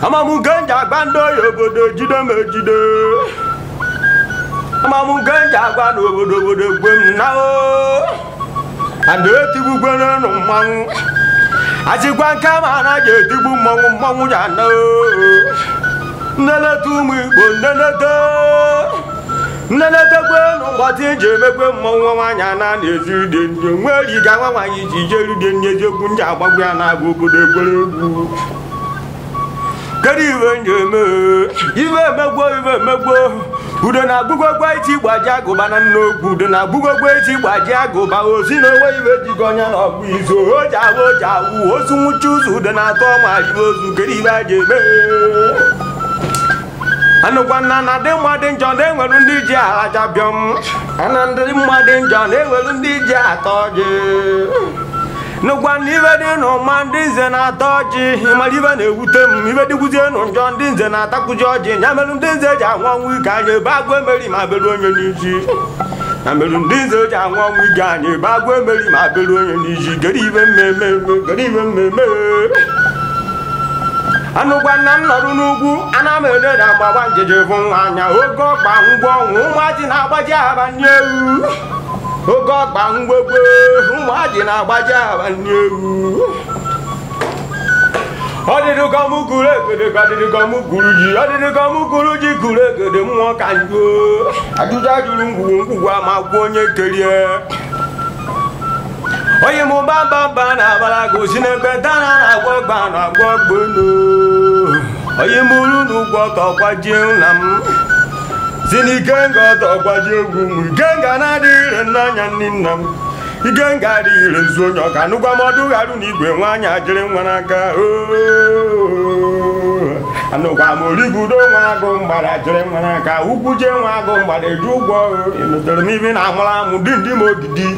Amamuganja gbando yobodo jide mejide. Amamuganja gbando yobodo gwem na o. Ande tibu gwena no mangu. Asigwa kama na je tibu mangu ya na o. Nele tumu bo nele gweno wati je megwe mangu wanya na nezu de nweri ga nwa yi ji je ru de nyejogun nja gbagwa na obodo egwu. Ive megbo udo na gbugogbo iti gbaji agụba na nnokwu udo na gbugogbo iti gbaji agụba osi na onwe ive jigonya na ọgbu izo ojawu osu nwuchi ụzọ udo na atọ ma ive ozu kere ive aja eme anụkwa nna na dị mmadụ njọ na-enwere ndị ji ahaja bịọm ana ndị mmadụ njọ na-enwere ndị ji atọ ji Nugwan live di no man dinze na toji imalive na ewute m ive diguzie no njo dinze na takujoji nyamelum dinze ja nwanwu ganye bagwe meri ma belu onye n'iji nyamelum dinze ja nwanwu ganye bagwe meri ma belu onye n'iji gerive mmemme anugwan na nnoru n'ugwu ana m ede na gbagba njeje vu nwanya oge ọgba ngwa ọnwụ ụmụaji na-agbaji abanye ewu oge ọgba mgbegbe ụmụaji na-agbaji abanye ewu ọdịdị ka mụ gụrụ egede ka ọdịdị ka mụ gụrụ ji ọdịdị ka mụ gụrụ ji gụrụ egede mmụọ ka njọ ajụjụ ajụrụ ngwugwu ma gwa onye kerie onye mụ bamba na abara gosi n'ebe dara na agwọ gba na agwọ gbono onye mụrụ n'ụgwọ tọkwajie nna m Zini genga tọkwajie egwu m genga na-adịghị n'anya nna m igenga adịghị nzu onye ọka nụgwa m ọdụ gharụ n'igwe nwaanyị ajịrị nwa n'aka anụgwa m origudo nwa agụ mgbada ajịrị nwa n'aka ukwu jee nwa agụ mgbada eju ụgwọ emetere m ibe na amụrụ amụ dị ndị m ogidi